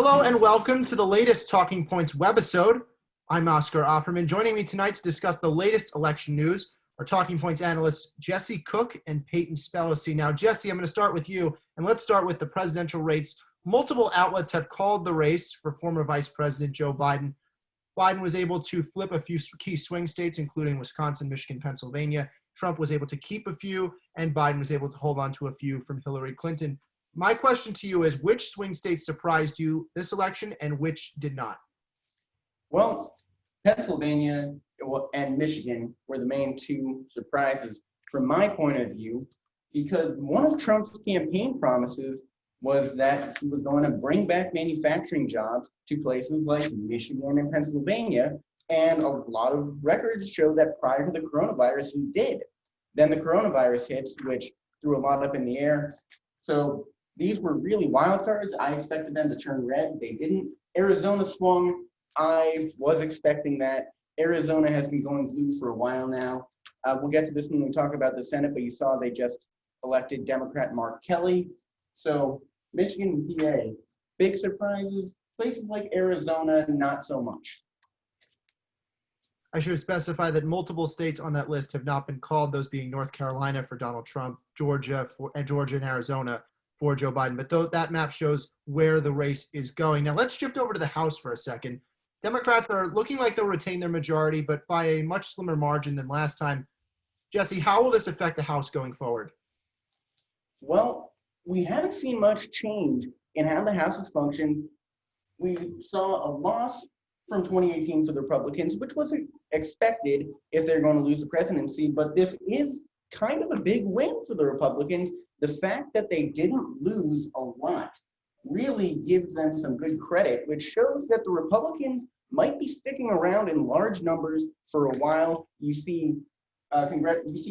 Hello and welcome to the latest Talking Points webisode. I'm Oscar Offerman. Joining me tonight to discuss the latest election news are Talking Points analysts Jesse Cook and Payton Spellacy. Now, Jesse, I'm going to start with you, and let's start with the presidential race. Multiple outlets have called the race for former Vice President Joe Biden. Biden was able to flip a few key swing states, including Wisconsin, Michigan, Pennsylvania. Trump was able to keep a few, and Biden was able to hold on to a few from Hillary Clinton. My question to you is, which swing states surprised you this election and which did not? Well, Pennsylvania and Michigan were the main two surprises from my point of view, because one of Trump's campaign promises was that he was going to bring back manufacturing jobs to places like Michigan and Pennsylvania, and a lot of records show that prior to the coronavirus, he did. Then the coronavirus hits, which threw a lot up in the air. So these were really wild cards. I expected them to turn red. They didn't. Arizona swung. I was expecting that. Arizona has been going blue for a while now. We'll get to this when we talk about the Senate, but you saw they just elected Democrat Mark Kelly. So Michigan and PA, big surprises. Places like Arizona, not so much. I should specify that multiple states on that list have not been called, those being North Carolina for Donald Trump, Georgia and Arizona for Joe Biden. But that map shows where the race is going. Now let's shift over to the House for a second. Democrats are looking like they'll retain their majority, but by a much slimmer margin than last time. Jesse, how will this affect the House going forward? Well, we haven't seen much change in how the House has functioned. We saw a loss from 2018 for the Republicans, which was expected if they're going to lose the presidency, but this is kind of a big win for the Republicans. The fact that they didn't lose a lot really gives them some good credit, which shows that the Republicans might be sticking around in large numbers for a while. You see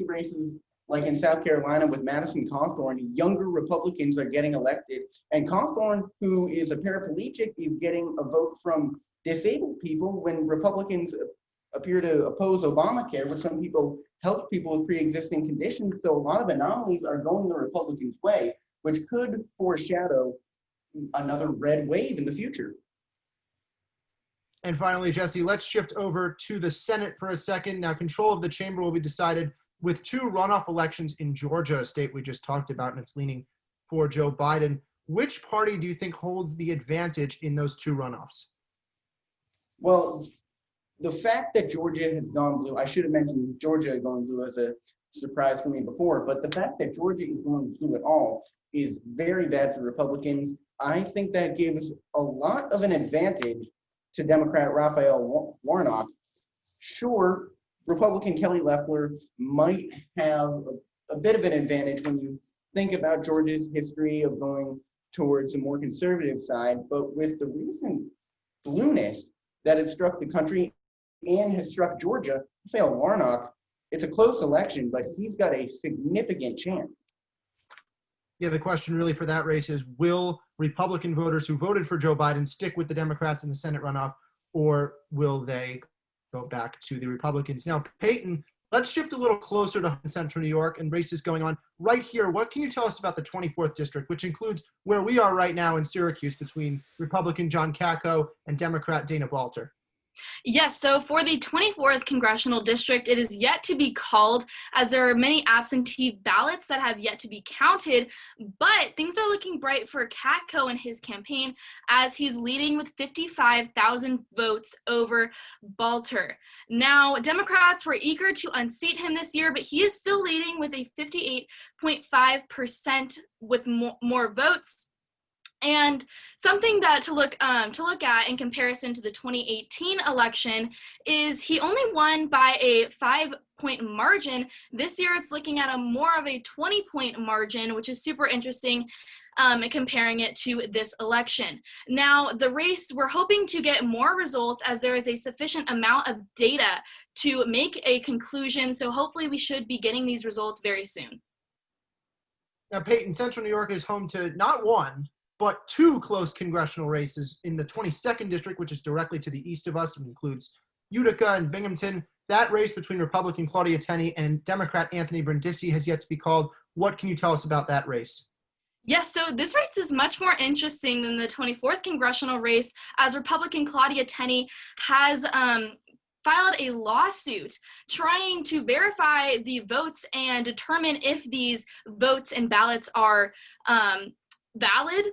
races like in South Carolina with Madison Cawthorn, younger Republicans are getting elected, and Cawthorn, who is a paraplegic, is getting a vote from disabled people when Republicans appear to oppose Obamacare, which some people help people with pre-existing conditions. So a lot of anomalies are going the Republicans' way, which could foreshadow another red wave in the future. And finally, Jesse, let's shift over to the Senate for a second. Now, control of the chamber will be decided with two runoff elections in Georgia, a state we just talked about, and it's leaning for Joe Biden. Which party do you think holds the advantage in those two runoffs? Well, the fact that Georgia has gone blue, I should have mentioned Georgia going blue as a surprise for me before, but the fact that Georgia is going blue at all is very bad for Republicans. I think that gives a lot of an advantage to Democrat Raphael Warnock. Sure, Republican Kelly Loeffler might have a bit of an advantage when you think about Georgia's history of going towards a more conservative side, but with the recent blueness that has struck the country and has struck Georgia, Raphael Warnock, it's a close election, but he's got a significant chance. Yeah, the question really for that race is, will Republican voters who voted for Joe Biden stick with the Democrats in the Senate runoff, or will they go back to the Republicans? Now, Payton, let's shift a little closer to Central New York and races going on right here. What can you tell us about the 24th district, which includes where we are right now in Syracuse between Republican John Katko and Democrat Dana Balter? Yes, so for the 24th Congressional District, it is yet to be called, as there are many absentee ballots that have yet to be counted, but things are looking bright for Katko and his campaign, as he's leading with 55,000 votes over Balter. Now, Democrats were eager to unseat him this year, but he is still leading with a 58.5% with more votes. And something that to look at in comparison to the 2018 election is he only won by a 5-point margin. This year it's looking at more of a 20-point margin, which is super interesting, comparing it to this election. Now, the race, we're hoping to get more results as there is a sufficient amount of data to make a conclusion. So hopefully we should be getting these results very soon. Now, Payton, Central New York is home to not one, but two close congressional races in the 22nd district, which is directly to the east of us. It includes Utica and Binghamton. That race between Republican Claudia Tenney and Democrat Anthony Brindisi has yet to be called. What can you tell us about that race? Yes, so this race is much more interesting than the 24th congressional race, as Republican Claudia Tenney has filed a lawsuit trying to verify the votes and determine if these votes and ballots are valid.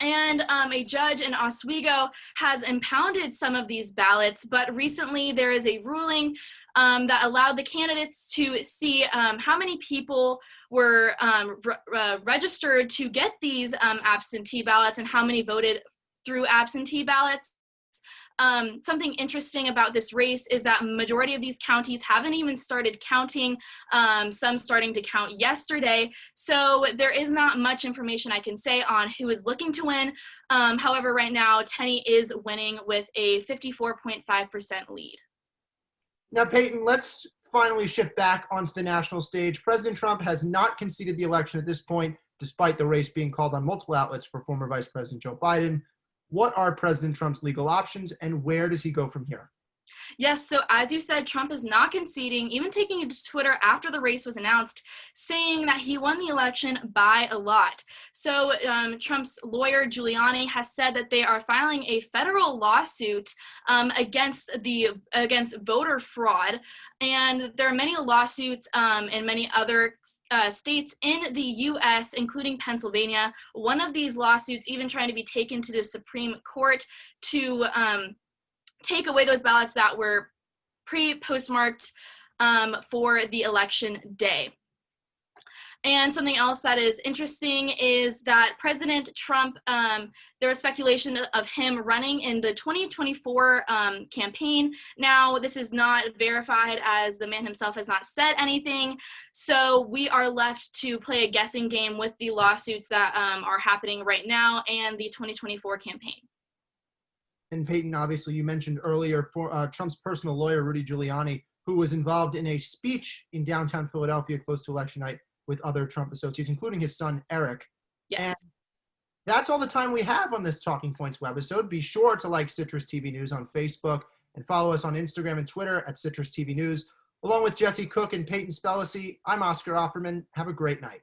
And a judge in Oswego has impounded some of these ballots, but recently there is a ruling that allowed the candidates to see how many people were registered to get these absentee ballots and how many voted through absentee ballots. Something interesting about this race is that majority of these counties haven't even started counting, some starting to count yesterday. So there is not much information I can say on who is looking to win. However, right now, Tenney is winning with a 54.5% lead. Now, Payton, let's finally shift back onto the national stage. President Trump has not conceded the election at this point, despite the race being called on multiple outlets for former Vice President Joe Biden. What are President Trump's legal options, and where does he go from here? Yes, so as you said, Trump is not conceding, even taking it to Twitter after the race was announced, saying that he won the election by a lot. So Trump's lawyer, Giuliani, has said that they are filing a federal lawsuit against voter fraud. And there are many lawsuits in many other states in the U.S., including Pennsylvania. One of these lawsuits even trying to be taken to the Supreme Court to take away those ballots that were postmarked for the election day. And something else that is interesting is that President Trump, there was speculation of him running in the 2024 campaign. Now, this is not verified, as the man himself has not said anything. So we are left to play a guessing game with the lawsuits that are happening right now and the 2024 campaign. And Payton, obviously, you mentioned earlier Trump's personal lawyer, Rudy Giuliani, who was involved in a speech in downtown Philadelphia close to election night with other Trump associates, including his son, Eric. Yes. And that's all the time we have on this Talking Points webisode. Be sure to like Citrus TV News on Facebook and follow us on Instagram and Twitter at CitrusTV News. Along with Jesse Cook and Payton Spellacy, I'm Oscar Offerman. Have a great night.